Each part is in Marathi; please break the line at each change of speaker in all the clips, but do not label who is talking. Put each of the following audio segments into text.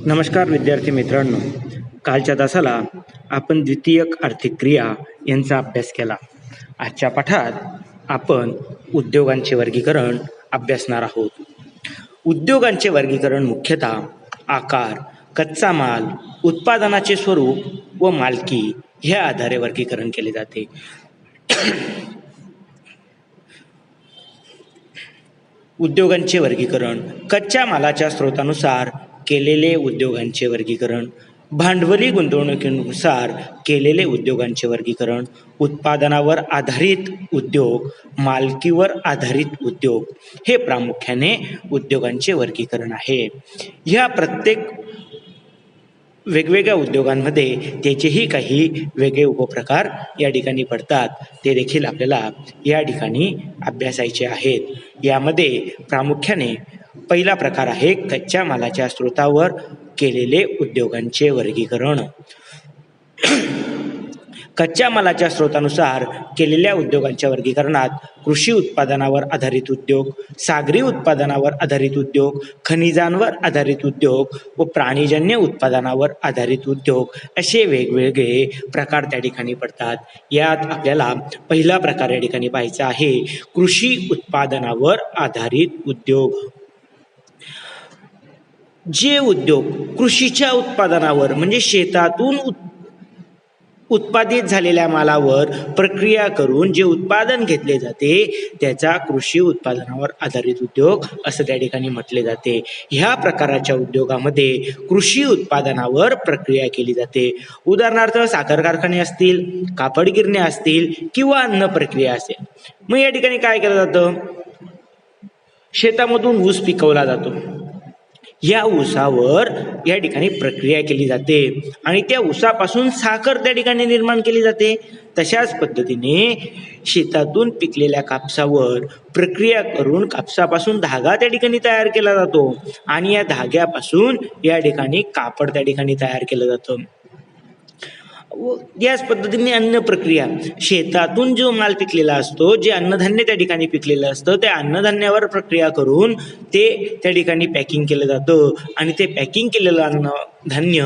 नमस्कार विद्यार्थी मित्रांनो, कालच्या तासाला आपण द्वितीयक आर्थिक क्रिया यांचा अभ्यास केला. आजच्या पाठात आपण उद्योगांचे वर्गीकरण अभ्यासणार आहोत. उद्योगांचे वर्गीकरण मुख्यतः आकार, कच्चा माल, उत्पादनाचे स्वरूप व मालकी ह्या आधारे वर्गीकरण केले जाते. उद्योगांचे वर्गीकरण: कच्च्या मालाच्या स्रोतानुसार केलेले उद्योगांचे वर्गीकरण, भांडवली गुंतवणुकीनुसार केलेले उद्योगांचे वर्गीकरण, उत्पादनावर आधारित उद्योग, मालकीवर आधारित उद्योग हे प्रामुख्याने उद्योगांचे वर्गीकरण आहे. ह्या प्रत्येक वेगवेगळ्या उद्योगांमध्ये त्याचेही काही वेगळे उपप्रकार या ठिकाणी पडतात, ते देखील आपल्याला या ठिकाणी अभ्यासायचे आहेत. यामध्ये प्रामुख्याने पहिला प्रकार आहे कच्च्या मालाच्या स्रोतावर केलेले उद्योगांचे वर्गीकरण. कच्च्या मालाच्या स्रोतानुसार केलेल्या उद्योगांच्या वर्गीकरणात कृषी उत्पादनावर आधारित उद्योग, सागरी उत्पादनावर आधारित उद्योग, खनिजांवर आधारित उद्योग व प्राणीजन्य उत्पादनावर आधारित उद्योग असे वेगवेगळे प्रकार त्या ठिकाणी पडतात. यात आपल्याला पहिला प्रकार या ठिकाणी पाहायचा आहे कृषी उत्पादनावर आधारित उद्योग. जे उद्योग कृषीच्या उत्पादनावर म्हणजे शेतातून उत्पादित झालेल्या मालावर प्रक्रिया करून जे उत्पादन घेतले जाते त्याचा कृषी उत्पादनावर आधारित उद्योग असं त्या ठिकाणी म्हटले जाते. ह्या प्रकाराच्या उद्योगामध्ये कृषी उत्पादनावर प्रक्रिया केली जाते. उदाहरणार्थ साखर कारखाने असतील, कापड गिरण्या असतील किंवा अन्न प्रक्रिया असेल. मग या ठिकाणी काय केलं जातं, शेतामधून ऊस पिकवला जातो. या ऊसावर या ठिकाणी प्रक्रिया केली जाते आणि त्या ऊसापासून साखर त्या ठिकाणी निर्माण केली जाते. तशाच पद्धतीने शेतातून पिकलेल्या कापसावर प्रक्रिया करून कापसापासून धागा त्या ठिकाणी तयार केला जातो आणि या धाग्यापासून या ठिकाणी कापड त्या ठिकाणी तयार केलं जातं. याच पद्धतीने अन्न प्रक्रिया, शेतातून जो माल पिकलेला असतो, जे अन्नधान्य त्या ठिकाणी पिकलेलं असतं, त्या अन्नधान्यावर प्रक्रिया करून ते त्या ठिकाणी पॅकिंग केलं जातं आणि ते पॅकिंग केलेलं अन्नधान्य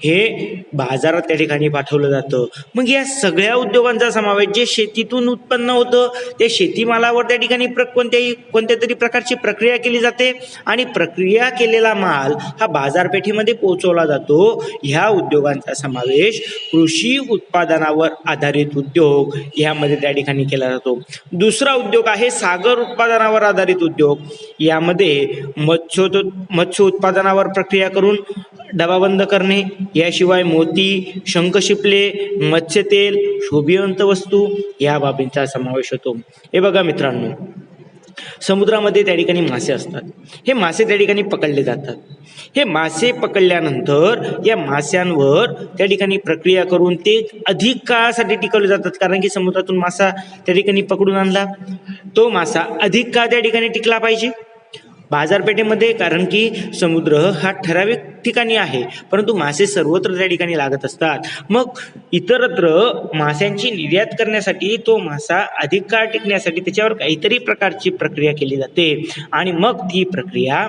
हे बाजारात त्या ठिकाणी पाठवलं जातं. मग या सगळ्या उद्योगांचा समावेश, जे शेतीतून उत्पन्न होतं ते शेतीमालावर त्या ठिकाणी कोणत्या तरी प्रकारची प्रक्रिया केली जाते आणि प्रक्रिया केलेला माल हा बाजारपेठेमध्ये पोहोचवला जातो. ह्या उद्योगांचा समावेश कृषी उत्पादनावर आधारित उद्योग यामध्ये त्या ठिकाणी केला जातो. दुसरा उद्योग आहे सागर उत्पादनावर आधारित उद्योग. यामध्ये मत्स्य उत्पादनावर प्रक्रिया करून डबाबंद करणे, याशिवाय मोती, शंखशिपले, मत्स्य तेल, शोभिवंत वस्तू या बाबींचा समावेश होतो. हे बघा मित्रांनो, समुद्रामध्ये त्या ठिकाणी मासे असतात. हे मासे त्या ठिकाणी पकडले जातात. हे मासे पकडल्यानंतर या माशांवर त्या ठिकाणी प्रक्रिया करून ते अधिक काळासाठी टिकवले जातात. कारण की समुद्रातून मासा त्या ठिकाणी पकडून आणला, तो मासा अधिक काळ त्या ठिकाणी टिकला पाहिजे बाजारपेठेमध्ये. कारण की समुद्र हा ठराविक ठिकाणी आहे, परंतु मासे सर्वत्र त्या ठिकाणी लागत असतात. मग इतरत्र माशांची निर्यात करण्यासाठी तो मासा अधिक काळ टिकण्यासाठी त्याच्यावर काहीतरी प्रकारची प्रक्रिया केली जाते आणि मग ती प्रक्रिया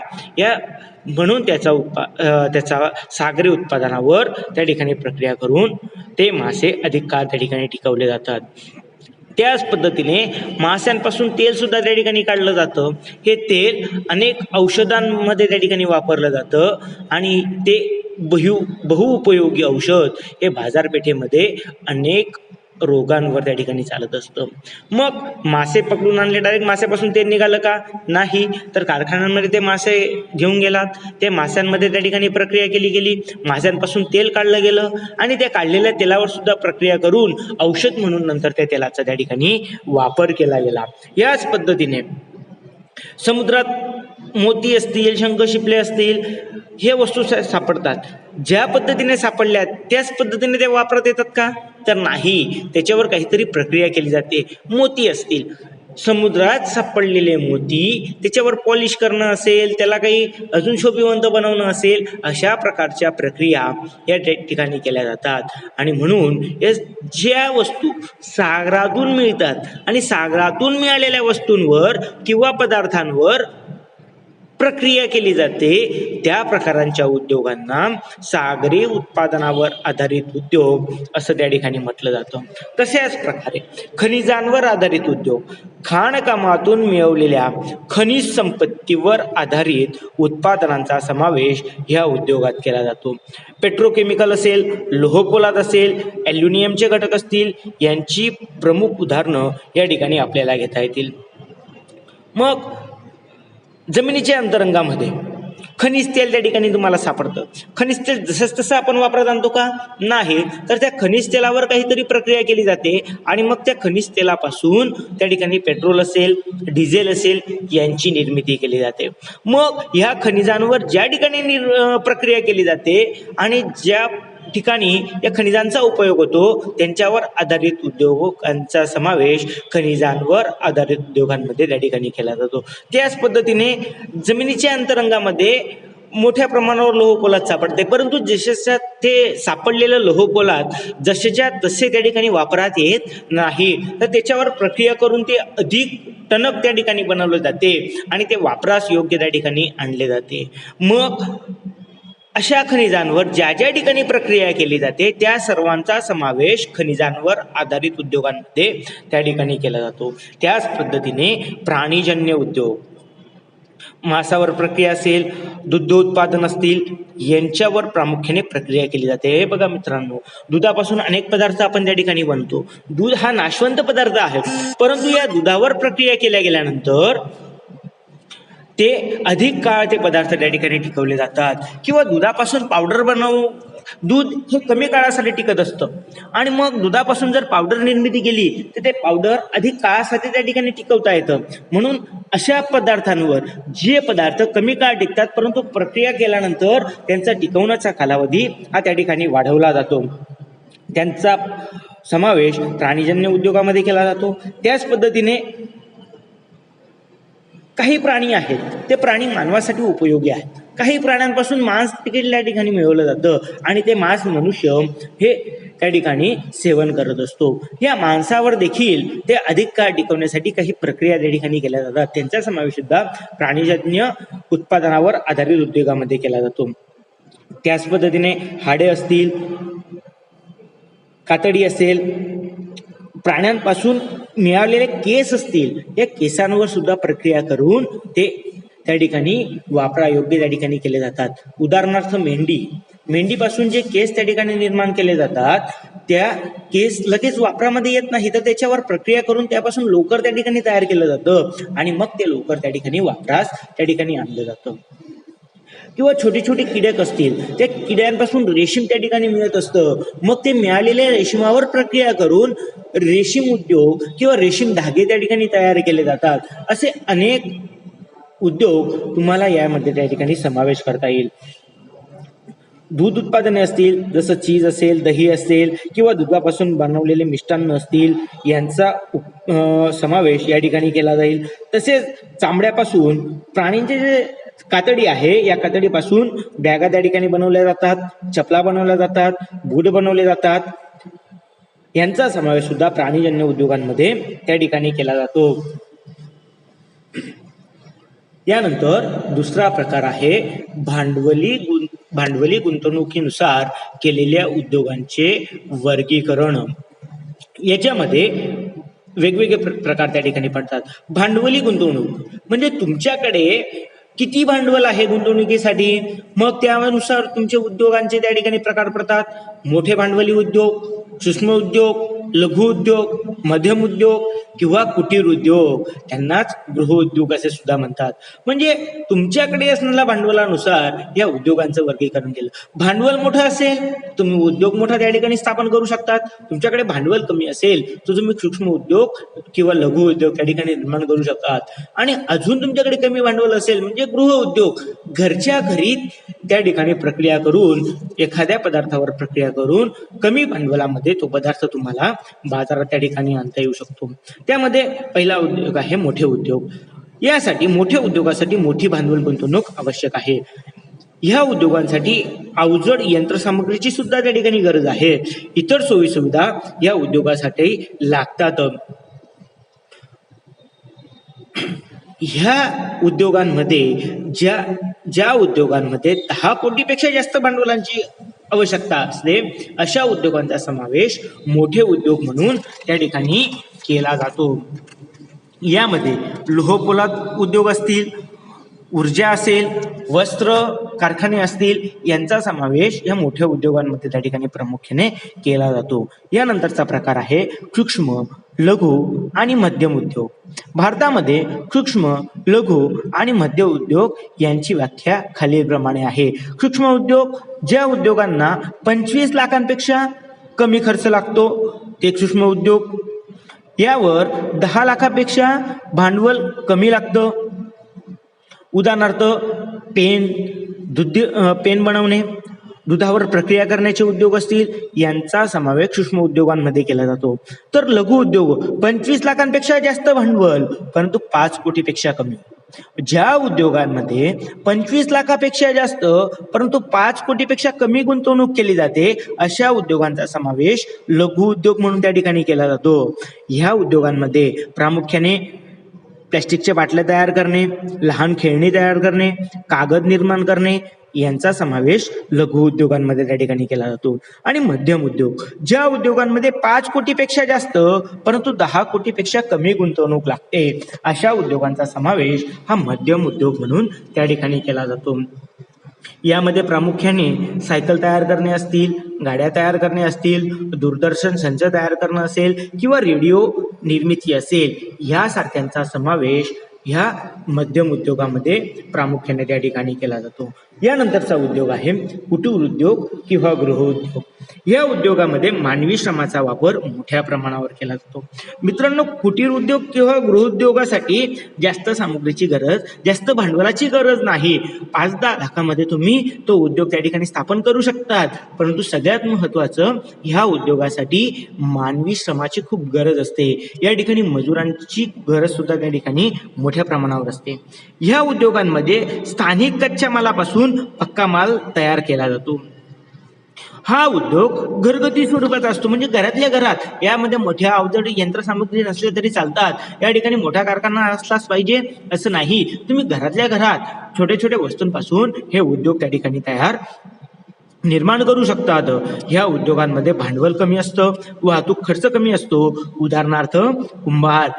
म्हणून त्याचा सागरी उत्पादनावर त्या ठिकाणी प्रक्रिया करून ते मासे अधिक काळ त्या ठिकाणी टिकवले जातात. त्याच पद्धतीने माशांपासून तेल सुद्धा त्या ठिकाणी काढलं जातं. हे तेल अनेक औषधांमध्ये त्या ठिकाणी वापरलं जातं आणि ते बहुउपयोगी औषध हे बाजारपेठेमध्ये अनेक रोगांवर त्या ठिकाणी चालत असतं. मग मासे पकडून आणले, डायरेक्ट माशापासून तेल निघालं का? नाही, तर कारखान्यांमध्ये ते मासे घेऊन गेलात. ते माशांमध्ये त्या ठिकाणी प्रक्रिया केली गेली, माशांपासून तेल काढलं गेलं आणि त्या काढलेल्या तेलावर सुद्धा प्रक्रिया करून औषध म्हणून नंतर त्या तेलाचा त्या ठिकाणी वापर केला गेला. याच पद्धतीने समुद्रात मोती असतील, शंखशिपले असतील, हे वस्तू सापडतात. ज्या पद्धतीने सापडल्या त्याच पद्धतीने ते वापरात येतात का? तर नाही, त्याच्यावर काहीतरी प्रक्रिया केली जाते. मोती असतील, समुद्रात सापडलेले मोती त्याच्यावर पॉलिश करणं असेल, त्याला काही अजून शोभिवंत बनवणं असेल, अशा प्रकारच्या प्रक्रिया या ठिकाणी केल्या जातात. आणि म्हणून या ज्या वस्तू सागरातून मिळतात आणि सागरातून मिळालेल्या वस्तूंवर किंवा पदार्थांवर प्रक्रिया केली जाते त्या प्रकारांच्या उद्योगांना सागरी उत्पादनावर आधारित उद्योग असं त्या ठिकाणी म्हटलं जातं. तशाच प्रकारे खनिजांवर आधारित उद्योग, खाणकामातून मिळवलेल्या खनिज संपत्तीवर आधारित उत्पादनांचा समावेश ह्या उद्योगात केला जातो. पेट्रोकेमिकल असेल, लोहपोलाद असेल, ॲल्युमिनियमचे घटक असतील, यांची प्रमुख उदाहरणं या ठिकाणी आपल्याला घेता येतील. मग जमिनीच्या अंतरंगामध्ये खनिज तेल त्या ठिकाणी तुम्हाला सापडतं. खनिज तेल जसंच तसं आपण वापरात आणतो का? नाही. तर त्या खनिज तेलावर काहीतरी प्रक्रिया केली जाते आणि मग त्या खनिज तेलापासून त्या ठिकाणी पेट्रोल असेल, डिझेल असेल यांची निर्मिती केली जाते. मग ह्या खनिजांवर ज्या ठिकाणी प्रक्रिया केली जाते आणि ज्या ठिकाणी या खनिजांचा उपयोग होतो त्यांच्यावर आधारित उद्योगांचा समावेश खनिजांवर आधारित उद्योगांमध्ये त्या ठिकाणी केला जातो. त्याच पद्धतीने जमिनीच्या अंतरंगामध्ये मोठ्या प्रमाणावर लोहपोलाद सापडते, परंतु जसेच्या ते सापडलेलं लोहपोलाद जसेच्या तसे त्या ठिकाणी वापरात येत नाही, तर त्याच्यावर प्रक्रिया करून ते अधिक टणक त्या ठिकाणी बनवले जाते आणि ते वापरास योग्य त्या ठिकाणी आणले जाते. मग अशा खनिजांवर ज्या ज्या ठिकाणी प्रक्रिया केली जाते त्या सर्वांचा समावेश खनिजांवर आधारित उद्योगांमध्ये त्या ठिकाणी केला जातो. त्याच पद्धतीने प्राणीजन्य उद्योग, मांसावर प्रक्रिया असेल, दुग्धोत्पादन असतील, यांच्यावर प्रामुख्याने प्रक्रिया केली जाते. हे बघा मित्रांनो, दुधापासून अनेक पदार्थ आपण त्या ठिकाणी बनतो. दूध हा नाशवंत पदार्थ आहे, परंतु या दुधावर प्रक्रिया केल्या गेल्यानंतर ते अधिक काळ ते पदार्थ त्या ठिकाणी टिकवले जातात. किंवा दुधापासून पावडर दूध हे कमी काळासाठी टिकत असतं आणि मग दुधापासून जर पावडर निर्मिती केली तर ते पावडर अधिक काळासाठी त्या ठिकाणी टिकवता येतं. म्हणून अशा पदार्थांवर जे पदार्थ कमी काळ टिकतात परंतु प्रक्रिया केल्यानंतर त्यांचा टिकवण्याचा कालावधी हा त्या ठिकाणी वाढवला जातो, त्यांचा समावेश प्राणीजन्य उद्योगामध्ये केला जातो. त्याच पद्धतीने काही प्राणी आहेत ते प्राणी मानवासाठी उपयोगी आहेत. काही प्राण्यांपासून मांस त्या ठिकाणी मिळवलं जातं आणि ते मांस मनुष्य हे त्या ठिकाणी सेवन करत असतो. या मांसावर देखील ते अधिक काळ टिकवण्यासाठी काही प्रक्रिया त्या ठिकाणी केल्या जातात. त्यांचा समावेश सुद्धा प्राणीजन्य उत्पादनावर आधारित उद्योगामध्ये केला जातो. त्याच पद्धतीने हाडे असतील, कातडी असेल, प्राण्यांपासून मिळालेले केस असतील, या केसांवर सुद्धा प्रक्रिया करून ते त्या ठिकाणी वापरायोग्य त्या ठिकाणी केले जातात. उदाहरणार्थ मेंढीपासून जे केस त्या ठिकाणी निर्माण केले जातात त्या केस लगेच वापरामध्ये येत नाही, तर त्याच्यावर प्रक्रिया करून त्यापासून लोकर त्या ठिकाणी तयार केलं जातं आणि मग ते लोकर त्या ठिकाणी वापरास त्या ठिकाणी आणलं जातं. किंवा छोटे छोटे किडक असतील, त्या किड्यांपासून रेशीम त्या ठिकाणी मिळत असतं. मग ते मिळालेल्या रेशीमावर प्रक्रिया करून रेशीम उद्योग किंवा रेशीम धागे त्या ठिकाणी तयार केले जातात. असे अनेक उद्योग तुम्हाला यामध्ये त्या ठिकाणी समावेश करता येईल. दूध उत्पादने असतील, जसं चीज असेल, दही असेल किंवा दुधापासून बनवलेले मिष्टान्न असतील, यांचा समावेश या ठिकाणी केला जाईल. तसेच चामड्यापासून प्राणींचे जे कातडी आहे, या कातडीपासून बॅगा त्या ठिकाणी बनवल्या जातात, चपला बनवल्या जातात, बूट बनवले जातात. यांचा समावेश सुद्धा प्राणीजन्य उद्योगांमध्ये त्या ठिकाणी केला जातो. यानंतर दुसरा प्रकार आहे भांडवली गुंतवणुकीनुसार केलेल्या उद्योगांचे वर्गीकरण. याच्यामध्ये वेगवेगळे प्रकार त्या ठिकाणी पडतात. भांडवली गुंतवणूक म्हणजे तुमच्याकडे किती भांडवल आहे गुंतवणुकीसाठी, मग त्यानुसार तुमच्या उद्योगांचे त्या ठिकाणी प्रकार पडतात. मोठे भांडवली उद्योग, सूक्ष्म उद्योग, लघु उद्योग, मध्यम उद्योग किंवा कुटीर उद्योग, त्यांनाच गृहउद्योग असे सुद्धा म्हणतात. म्हणजे तुमच्याकडे असलेल्या भांडवलानुसार या उद्योगांचं वर्गीकरण केलं. भांडवल मोठं असेल तुम्ही उद्योग मोठा त्या ठिकाणी स्थापन करू शकतात. तुमच्याकडे भांडवल कमी असेल तर तुम्ही सूक्ष्म उद्योग किंवा लघु उद्योग त्या ठिकाणी निर्माण करू शकतात. आणि अजून तुमच्याकडे कमी भांडवल असेल म्हणजे गृह उद्योग, घरच्या घरी त्या ठिकाणी प्रक्रिया करून एखाद्या पदार्थावर प्रक्रिया करून कमी भांडवलामध्ये तो पदार्थ तुम्हाला बाजारात त्या ठिकाणी आणता येऊ शकतो. त्यामध्ये पहिला उद्योग आहे मोठे उद्योग. यासाठी मोठ्या उद्योगासाठी मोठी भांडवल गुंतवणूक आवश्यक आहे. ह्या उद्योगांसाठी अवजड यंत्रसामग्रीची सुद्धा त्या ठिकाणी गरज आहे. इतर सोयी सुविधा या उद्योगासाठी लागतात. ह्या उद्योगांमध्ये ज्या ज्या उद्योगांमध्ये 10 कोटीपेक्षा जास्त भांडवलाची आवश्यकता असते अशा उद्योगांचा समावेश मोठे उद्योग म्हणून त्या ठिकाणी केला जातो. यामध्ये लोहपोलाद उद्योग असतील, ऊर्जा असेल, वस्त्र कारखाने असतील यांचा समावेश या मोठ्या उद्योगांमध्ये त्या ठिकाणी प्रामुख्याने केला जातो. यानंतरचा प्रकार आहे सूक्ष्म, लघु आणि मध्यम उद्योग. भारतामध्ये सूक्ष्म, लघु आणि मध्य उद्योग यांची व्याख्या खालीलप्रमाणे आहे. सूक्ष्म उद्योग ज्या उद्योगांना 25 लाखांपेक्षा कमी खर्च लागतो ते सूक्ष्म उद्योग. यावर 10 लाखापेक्षा भांडवल कमी लागतं. उदाहरणार्थ पेन बनवणे, दुधावर प्रक्रिया करण्याचे उद्योग असतील यांचा समावेश सूक्ष्म उद्योगांमध्ये केला जातो. तर लघु उद्योग 25 लाखांपेक्षा जास्त भांडवल परंतु 5 कोटीपेक्षा कमी. ज्या उद्योगांमध्ये 25 लाखापेक्षा जास्त परंतु 5 कोटीपेक्षा कमी गुंतवणूक केली जाते अशा उद्योगांचा समावेश लघु उद्योग म्हणून त्या ठिकाणी केला जातो. ह्या उद्योगांमध्ये प्रामुख्याने प्लॅस्टिकच्या बाटल्या तयार करणे, लहान खेळणी तयार करणे, कागद निर्माण करणे यांचा समावेश लघु उद्योगांमध्ये त्या ठिकाणी केला जातो. आणि मध्यम उद्योग ज्या उद्योगांमध्ये 5 कोटीपेक्षा जास्त परंतु 10 कोटीपेक्षा कमी गुंतवणूक लागते अशा उद्योगांचा समावेश हा मध्यम उद्योग म्हणून त्या ठिकाणी केला जातो. यामध्ये प्रामुख्याने सायकल तयार करणे असतील, गाड्या तयार करणे असतील, दूरदर्शन संच तयार करणं असेल किंवा रेडिओ निर्मिती असेल यासारख्यांचा समावेश ह्या मध्यम उद्योगामध्ये प्रामुख्याने त्या ठिकाणी केला जातो. यानंतरचा उद्योग आहे कुटीर उद्योग किंवा गृहउद्योग. या उद्योगामध्ये मानवी श्रमाचा वापर मोठ्या प्रमाणावर केला जातो. मित्रांनो, कुटीर उद्योग किंवा गृहउद्योगासाठी जास्त सामग्रीची गरज, जास्त भांडवलाची गरज नाही. 5-10 लाखामध्ये तुम्ही तो उद्योग त्या ठिकाणी स्थापन करू शकतात. परंतु सगळ्यात महत्त्वाचं ह्या उद्योगासाठी मानवी श्रमाची खूप गरज असते. या ठिकाणी मजुरांची गरज सुद्धा त्या ठिकाणी मोठ्या प्रमाणावर असते. ह्या उद्योगांमध्ये स्थानिक कच्च्या मालापासून पक्का माल तयार केला जातो. हा उद्योग घरगुती स्वरूपाचा असतो, म्हणजे घरातल्या घरात. यामध्ये मोठ्या अवजड यंत्रसामुग्री नसले तरी चालतात. या ठिकाणी मोठा कारखाना असलाच पाहिजे असं नाही. तुम्ही घरातल्या घरात छोट्या छोट्या वस्तूंपासून हे उद्योग त्या ठिकाणी निर्माण करू शकतात. ह्या उद्योगांमध्ये भांडवल कमी असतं, वाहतूक खर्च कमी असतो. उदाहरणार्थ कुंभार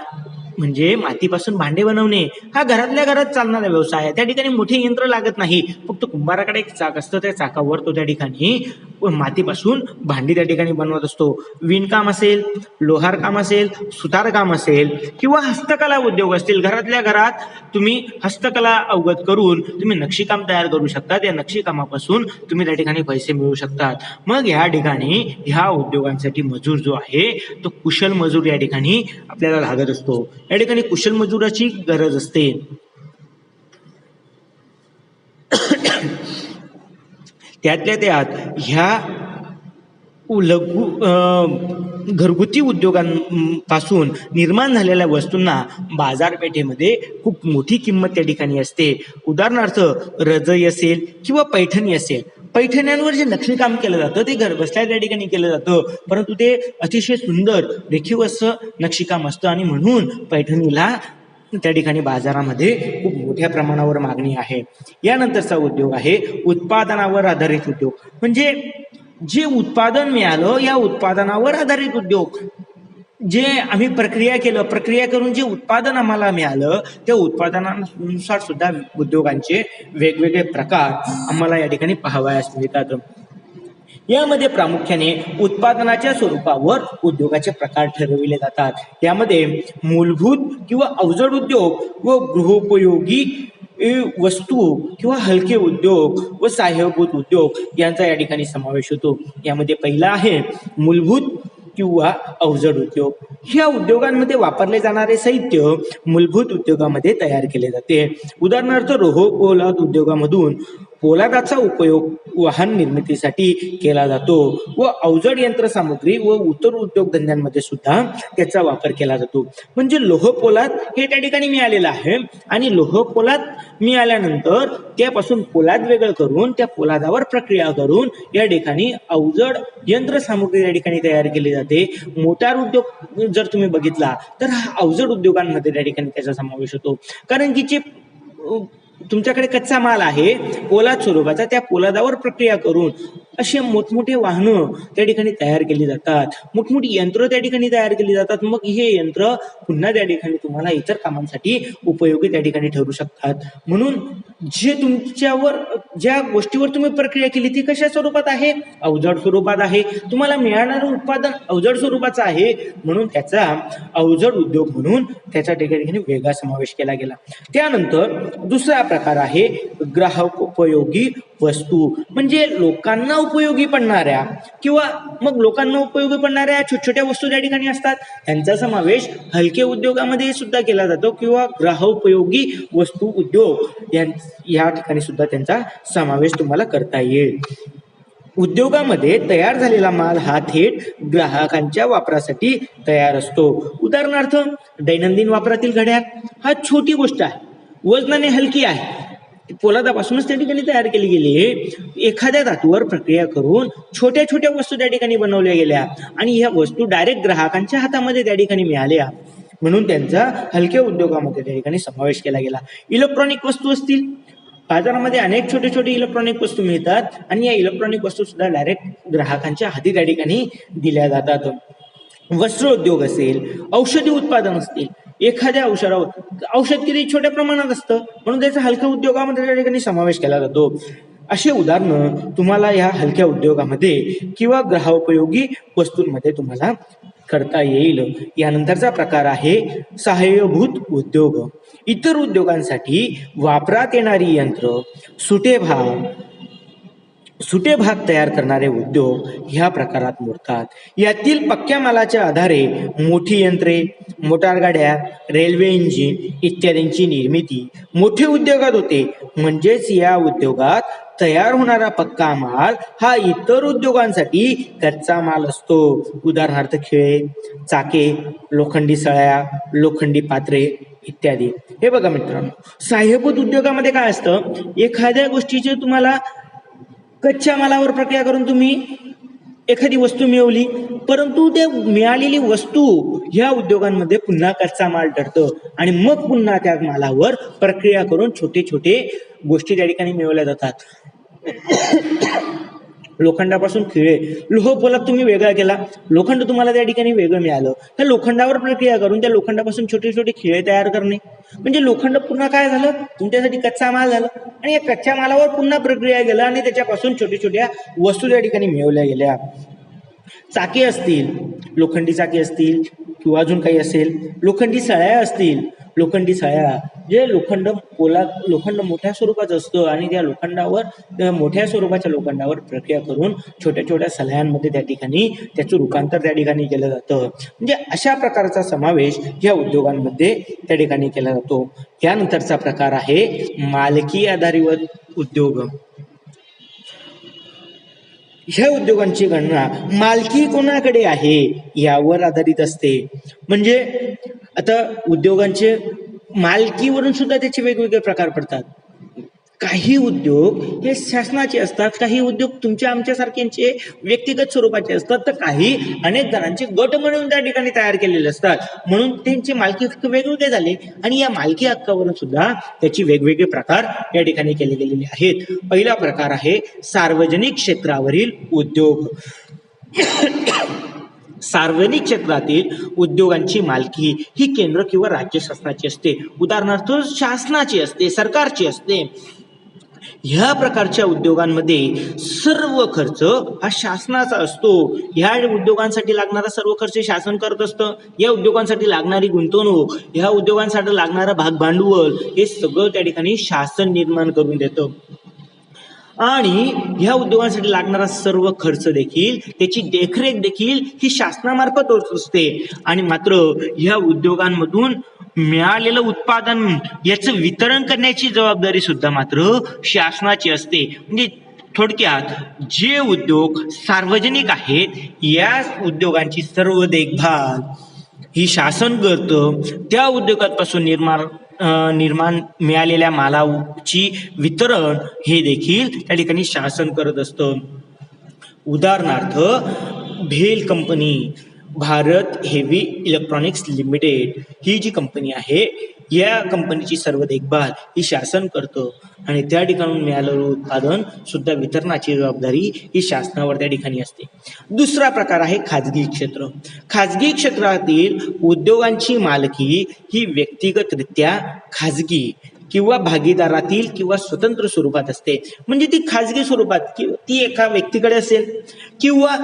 म्हणजे मातीपासून भांडे बनवणे हा घरातल्या घरात चालणारा व्यवसाय आहे. त्या ठिकाणी मोठे यंत्र लागत नाही. फक्त कुंभाराकडे एक चाक असतं, त्या चाकावर तो त्या ठिकाणी मातीपासून भांडी त्या ठिकाणी बनवत असतो. विणकाम असेल, लोहार काम असेल, सुतार काम असेल किंवा हस्तकला उद्योग असतील, घरातल्या घरात तुम्ही हस्तकला अवगत करून तुम्ही नक्षीकाम तयार करू शकता. या नक्षीकामापासून तुम्ही त्या ठिकाणी पैसे मिळवू शकतात. मग ह्या ठिकाणी ह्या उद्योगांसाठी मजूर जो आहे तो कुशल मजूर या ठिकाणी आपल्याला लागत असतो. या ठिकाणी कुशल मजुराची गरज असते. त्यातल्या त्यात ह्या लघु घरगुती उद्योगांपासून निर्माण झालेल्या वस्तूंना बाजारपेठेमध्ये खूप मोठी किंमत त्या ठिकाणी असते. उदाहरणार्थ रजई असेल किंवा पैठणी असेल. पैठण्यांवर जे नक्षीकाम केलं जातं ते घर बसल्या त्या ठिकाणी केलं जातं, परंतु ते अतिशय सुंदर रेखीव असं नक्षीकाम असतं आणि म्हणून पैठणीला त्या ठिकाणी बाजारामध्ये खूप मोठ्या प्रमाणावर मागणी आहे. यानंतरचा उद्योग आहे उत्पादनावर आधारित उद्योग. म्हणजे जे उत्पादन मिळालं या उत्पादनावर आधारित उद्योग. जे आम्ही प्रक्रिया करून जे उत्पादन आम्हाला मिळालं त्या उत्पादनानुसार सुद्धा उद्योगांचे वेगवेगळे प्रकार आम्हाला या ठिकाणी पाहावयास मिळतात. यामध्ये प्रामुख्याने उत्पादनाच्या स्वरूपावर उद्योगाचे प्रकार ठरविले जातात. यामध्ये मूलभूत किंवा अवजड उद्योग व गृहोपयोगी वस्तू किंवा हलके उद्योग व सहाय्यभूत उद्योग यांचा या ठिकाणी समावेश होतो. यामध्ये पहिला आहे मूलभूत किंवा अवजड उद्योग. ह्या उद्योगांमध्ये वापरले जाणारे साहित्य मूलभूत उद्योगामध्ये तयार केले जाते. उदाहरणार्थ लोह पोलाद उद्योगामधून पोलादाचा उपयोग वाहन निर्मितीसाठी केला जातो व अवजड यंत्रसामुग्री व इतर उद्योगधंद्यांमध्ये सुद्धा त्याचा वापर केला जातो. म्हणजे लोह पोलाद हे त्या ठिकाणी मिळालेलं आहे आणि लोह पोलाद मिळाल्यानंतर त्यापासून पोलाद वेगळं करून त्या पोलादावर प्रक्रिया करून या ठिकाणी अवजड यंत्रसामुग्री या ठिकाणी तयार केली जाते. मोटार उद्योग जर तुम्ही बघितला तर हा अवजड उद्योगांमध्ये त्या ठिकाणी त्याचा समावेश होतो. कारण की जे तुमच्याकडे कच्चा माल आहे पोलाद स्वरूपाचा, त्या पोलादावर प्रक्रिया करून असे मोठमोठे वाहनं त्या ठिकाणी तयार केली जातात, मोठमोठी यंत्र त्या ठिकाणी तयार केली जातात. मग हे यंत्र पुन्हा त्या ठिकाणी तुम्हाला इतर कामांसाठी उपयोगी त्या ठिकाणी ठरू शकतात. म्हणून जे तुमच्यावर ज्या गोष्टीवर तुम्ही प्रक्रिया केली ती कशा स्वरूपात आहे, अवजड स्वरूपात आहे. तुम्हाला मिळणारं उत्पादन अवजड स्वरूपाचं आहे म्हणून त्याचा अवजड उद्योग म्हणून त्याच्या ठिकाणी वेगळा समावेश केला गेला. त्यानंतर दुसरा प्रकार आहे ग्राहक उपयोगी वस्तू. म्हणजे लोकांना उपयोगी पडणाऱ्या किंवा मग लोकांना उपयोगी पडणाऱ्या छोट्या वस्तू त्या ठिकाणी असतात, त्यांचा समावेश हलके उद्योगामध्ये सुद्धा केला जातो किंवा ग्राहकोपयोगी वस्तू उद्योग या ठिकाणी सुद्धा त्यांचा समावेश तुम्हाला करता येईल. उद्योगामध्ये तयार झालेला माल हा थेट ग्राहकांच्या वापरासाठी तयार असतो. उदाहरणार्थ दैनंदिन वापरातील घड्याळ हा छोटी गोष्ट आहे, वजनाने हलकी आहे, पोलादापासूनच त्या ठिकाणी तयार केली गेली आहे. एखाद्या धातूवर प्रक्रिया करून छोट्या छोट्या वस्तू त्या ठिकाणी बनवल्या गेल्या आणि ह्या वस्तू डायरेक्ट ग्राहकांच्या हातामध्ये त्या ठिकाणी मिळाल्या म्हणून त्यांचा हलक्या उद्योगामध्ये त्या ठिकाणी समावेश केला गेला. इलेक्ट्रॉनिक वस्तू असतील, बाजारामध्ये अनेक छोटे छोटे इलेक्ट्रॉनिक वस्तू मिळतात आणि या इलेक्ट्रॉनिक वस्तू सुद्धा डायरेक्ट ग्राहकांच्या हाती त्या ठिकाणी दिल्या जातात. वस्त्र उद्योग असेल, औषधी उत्पादन असतील, एखाद्या औषध किती छोट्या प्रमाणात असतं म्हणून त्याचा हलक्या उद्योगामध्ये त्या ठिकाणी समावेश केला जातो. असे उदाहरणं तुम्हाला या हलक्या उद्योगामध्ये किंवा ग्राहकोपयोगी वस्तूंमध्ये तुम्हाला करता येईल. यानंतरचा प्रकार आहे सहाय्यभूत उद्योग. इतर उद्योगांसाठी वापरात येणारी यंत्र, सुटे भाग तयार करणारे उद्योग ह्या प्रकारात मोडतात. यातील पक्क्या मालाच्या आधारे मोठी यंत्रे, मोटारगाड्या, रेल्वे इंजिन इत्यादींची निर्मिती मोठे उद्योगात होते. म्हणजेच या उद्योगात तयार होणारा पक्का माल हा इतर उद्योगांसाठी कच्चा माल असतो. उदाहरणार्थ खिळे, चाके, लोखंडी सळ्या, लोखंडी पात्रे इत्यादी. हे बघा मित्रांनो, सहाय्यभूत उद्योगामध्ये काय असतं, एखाद्या गोष्टीचे तुम्हाला कच्च्या मालावर प्रक्रिया करून तुम्ही एखादी वस्तू मिळवली, परंतु त्या मिळालेली वस्तू ह्या उद्योगांमध्ये पुन्हा कच्चा माल ठरतं आणि मग पुन्हा त्या मालावर प्रक्रिया करून छोटे छोटे गोष्टी त्या ठिकाणी मिळवल्या जातात. लोखंडापासून खिळे, लोह पोलाद तुम्ही वेगळा केला, लोखंड तुम्हाला त्या ठिकाणी वेगळं मिळालं, त्या लोखंडावर प्रक्रिया करून त्या लोखंडापासून छोटे छोटे खिळे तयार करणे म्हणजे लोखंड पुन्हा काय झालं, तुमच्यासाठी कच्चा माल झाला आणि या कच्च्या मालावर पुन्हा प्रक्रिया केला आणि त्याच्यापासून छोट्या छोट्या वस्तू त्या ठिकाणी मिळवल्या गेल्या. चाके असतील, लोखंडी चाके असतील किंवा अजून काही असेल, लोखंडी सळ्या असतील, लोखंडी सळ्या जे लोखंड मोठ्या स्वरूपाचं असतं आणि त्या लोखंडावर मोठ्या स्वरूपाच्या लोखंडावर प्रक्रिया करून छोट्या छोट्या सळ्यांमध्ये त्या ठिकाणी त्याचं रूपांतर त्या ठिकाणी केलं जातं. म्हणजे अशा प्रकारचा समावेश या उद्योगांमध्ये त्या ठिकाणी केला जातो. त्यानंतरचा प्रकार आहे मालकी आधारित उद्योग. ह्या उद्योगांची गणना मालकी कोणाकडे आहे यावर आधारित असते. म्हणजे आता उद्योगांचे मालकीवरून सुद्धा त्याचे वेगवेगळे प्रकार पडतात. काही उद्योग हे शासनाचे असतात, काही उद्योग तुमच्या आमच्यासारख्यांचे व्यक्तिगत स्वरूपाचे असतात, तर काही अनेक जणांचे गट म्हणून त्या ठिकाणी तयार केलेले असतात. म्हणून त्यांचे मालकी हक्क वेगवेगळे झाले आणि या मालकी हक्कावरून सुद्धा त्याची वेगवेगळे प्रकार या ठिकाणी केले गेलेले आहेत. पहिला प्रकार आहे सार्वजनिक क्षेत्रावरील उद्योग. सार्वजनिक क्षेत्रातील उद्योगांची मालकी ही केंद्र किंवा राज्य शासनाची असते. उदाहरणार्थ शासनाची असते, सरकारची असते. ह्या प्रकारच्या उद्योगांमध्ये सर्व खर्च हा शासनाचा असतो. ह्या उद्योगांसाठी लागणारा सर्व खर्च शासन करत असतं. या उद्योगांसाठी लागणारी गुंतवणूक, ह्या उद्योगांसाठी लागणारा भागभांडवल हे सगळं त्या ठिकाणी शासन निर्माण करून देतं आणि ह्या उद्योगांसाठी लागणारा सर्व खर्च देखील, त्याची देखरेख देखील ही शासनामार्फत होत असते. आणि मात्र ह्या उद्योगांमधून मिळालेलं उत्पादन याचं वितरण करण्याची जबाबदारी सुद्धा मात्र शासनाची असते. म्हणजे थोडक्यात जे उद्योग सार्वजनिक आहेत या उद्योगांची सर्व देखभाल ही शासन करतं. त्या उद्योगापासून निर्माण मिळालेल्या मालाची वितरण हे देखील त्या ठिकाणी शासन करत असतं. उदाहरणार्थ भेल company, Bharat Heavy Electronics Limited ही जी कंपनी आहे या कंपनीची सर्व देखभाल ही शासन करतं आणि त्या ठिकाणून मिळालेलं उत्पादन सुद्धा वितरणाची जबाबदारी ही शासनावर त्या ठिकाणी असते. दुसरा प्रकार आहे खाजगी क्षेत्र. खाजगी क्षेत्रातील उद्योगांची मालकी ही व्यक्तिगतरित्या खाजगी किंवा भागीदारातील किंवा स्वतंत्र स्वरूपात असते. म्हणजे ती खाजगी स्वरूपात ती एका व्यक्तीकडे असेल किंवा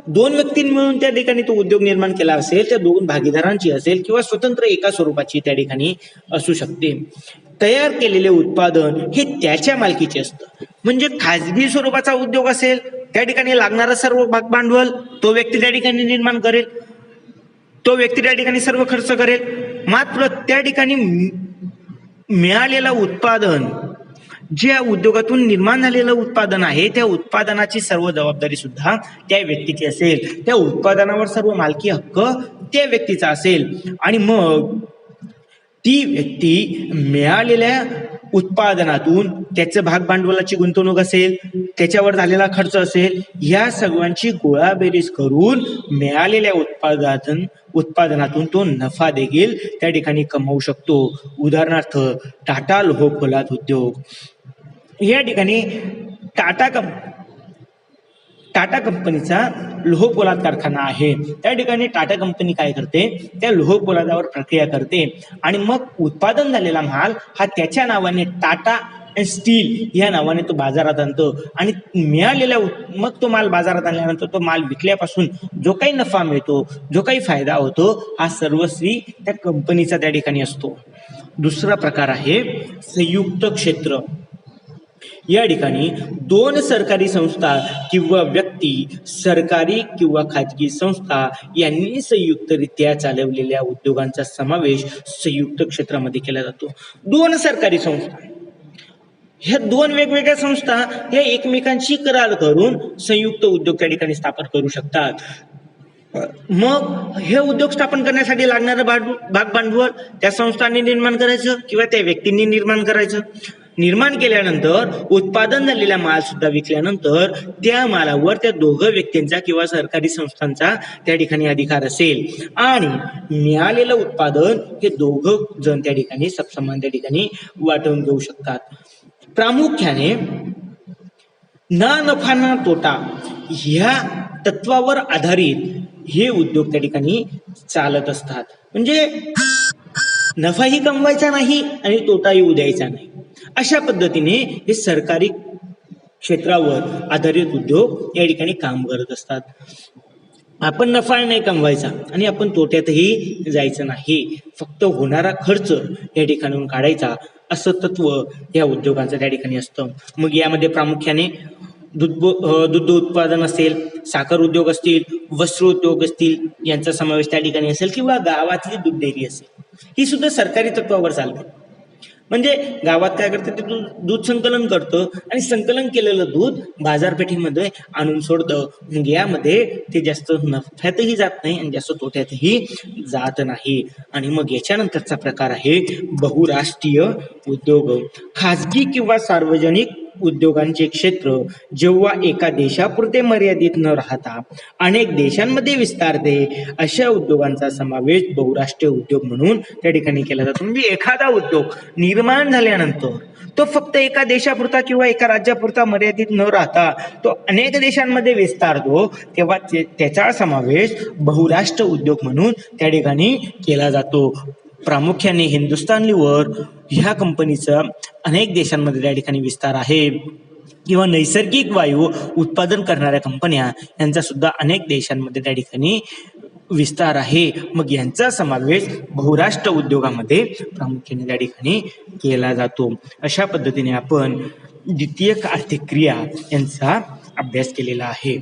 दोन व्यक्तींनी मिळून त्या ठिकाणी तो उद्योग निर्माण केला असेल, त्या दोन भागीदारांची असेल किंवा स्वतंत्र एका स्वरूपाची त्या ठिकाणी असू शकते. तयार केलेले उत्पादन हे त्याच्या मालकीचे असतं. म्हणजे खाजगी स्वरूपाचा उद्योग असेल त्या ठिकाणी लागणारं सर्व भागभांडवल तो व्यक्ती त्या ठिकाणी निर्माण करेल, तो व्यक्ती त्या ठिकाणी सर्व खर्च करेल. मात्र त्या ठिकाणी मिळालेलं उत्पादन ज्या उद्योगातून निर्माण झालेलं उत्पादन आहे त्या उत्पादनाची सर्व जबाबदारी सुद्धा त्या व्यक्तीची असेल. त्या उत्पादनावर सर्व मालकी हक्क त्या व्यक्तीचा असेल आणि मग ती व्यक्ती मिळालेल्या उत्पादनातून त्याचं भागभांडवलाची गुंतवणूक असेल, त्याच्यावर झालेला खर्च असेल, या सगळ्यांची गोळाबेरीज करून मिळालेल्या उत्पादनातून तो नफा देखील त्या ठिकाणी कमवू शकतो. उदाहरणार्थ टाटा लोह पोलाद उद्योग या ठिकाणी टाटा कंपनीचा लोह पोलाद कारखाना आहे. त्या ठिकाणी टाटा कंपनी काय करते, त्या लोह पोलादावर प्रक्रिया करते आणि मग उत्पादन झालेला माल हा त्याच्या नावाने टाटा स्टील या नावाने तो बाजारात आणतो आणि मिळालेल्या मग तो माल बाजारात आणल्यानंतर तो माल विकल्यापासून जो काही नफा मिळतो, जो काही फायदा होतो हा सर्वस्वी त्या कंपनीचा त्या ठिकाणी असतो. दुसरा प्रकार आहे संयुक्त क्षेत्र. या ठिकाणी दोन सरकारी संस्था किंवा व्यक्ती, सरकारी किंवा खाजगी संस्था यांनी संयुक्तरित्या चालवलेल्या उद्योगांचा समावेश संयुक्त क्षेत्रामध्ये केला जातो. दोन सरकारी संस्था, ह्या दोन वेगवेगळ्या संस्था ह्या एकमेकांशी करार करून संयुक्त उद्योग त्या ठिकाणी स्थापन करू शकतात. मग हे उद्योग स्थापन करण्यासाठी लागणारं भागभांडवल त्या संस्थांनी निर्माण करायचं किंवा त्या व्यक्तींनी निर्माण करायचं. निर्माण केल्यानंतर उत्पादन झालेला माल सुद्धा विकल्यानंतर त्या मालावर त्या दोघं व्यक्तींचा किंवा सरकारी संस्थांचा त्या ठिकाणी अधिकार असेल आणि मिळालेलं उत्पादन हे दोघं जण त्या ठिकाणी सपसमान त्या ठिकाणी वाटून घेऊ शकतात. प्रामुख्याने ना नफा ना तोटा ह्या तत्वावर आधारित हे उद्योग त्या ठिकाणी चालत असतात. म्हणजे नफाही कमवायचा नाही आणि तोटाही द्यायचा नाही, अशा पद्धतीने हे सरकारी क्षेत्रावर आधारित उद्योग या ठिकाणी काम करत असतात. आपण नफा नाही कमवायचा आणि आपण तोट्यातही जायचं नाही, फक्त होणारा खर्च या ठिकाणून काढायचा असं तत्व या उद्योगांचं त्या ठिकाणी असतं. मग यामध्ये प्रामुख्याने दूध उत्पादन असेल, साखर उद्योग असतील, वस्त्र उद्योग असतील यांचा समावेश त्या ठिकाणी असेल किंवा गावातली दूध डेअरी असेल, ही सुद्धा सरकारी तत्वावर चालते. म्हणजे गावात काय करतं, ते दूध संकलन करतं आणि संकलन केलेलं दूध बाजारपेठेमध्ये आणून सोडतं. मग यामध्ये ते जास्त नफ्यातही जात नाही आणि जास्त तोट्यातही जात नाही. आणि मग याच्यानंतरचा प्रकार आहे बहुराष्ट्रीय उद्योग. खाजगी किंवा सार्वजनिक उद्योगांचे क्षेत्र जेव्हा एका देशापुरते मर्यादित न राहता अनेक देशांमध्ये विस्तारते, अशा उद्योगांचा समावेश बहुराष्ट्रीय उद्योग म्हणून त्या ठिकाणी केला जातो. म्हणजे एखादा उद्योग निर्माण झाल्यानंतर तो फक्त एका देशापुरता किंवा एका राज्यापुरता मर्यादित न राहता तो अनेक देशांमध्ये विस्तारतो, तेव्हा त्याचा समावेश बहुराष्ट्र उद्योग म्हणून त्या ठिकाणी केला जातो. प्रामुख्याने हिंदुस्तान लिव्हर ह्या कंपनीचा अनेक देशांमध्ये त्या ठिकाणी विस्तार आहे किंवा नैसर्गिक वायू उत्पादन करणाऱ्या कंपन्या यांचा सुद्धा अनेक देशांमध्ये त्या ठिकाणी विस्तार आहे. मग यांचा समावेश बहुराष्ट्र उद्योगामध्ये प्रामुख्याने त्या ठिकाणी केला जातो. अशा पद्धतीने आपण द्वितीयक आर्थिक क्रिया यांचा अभ्यास केलेला आहे.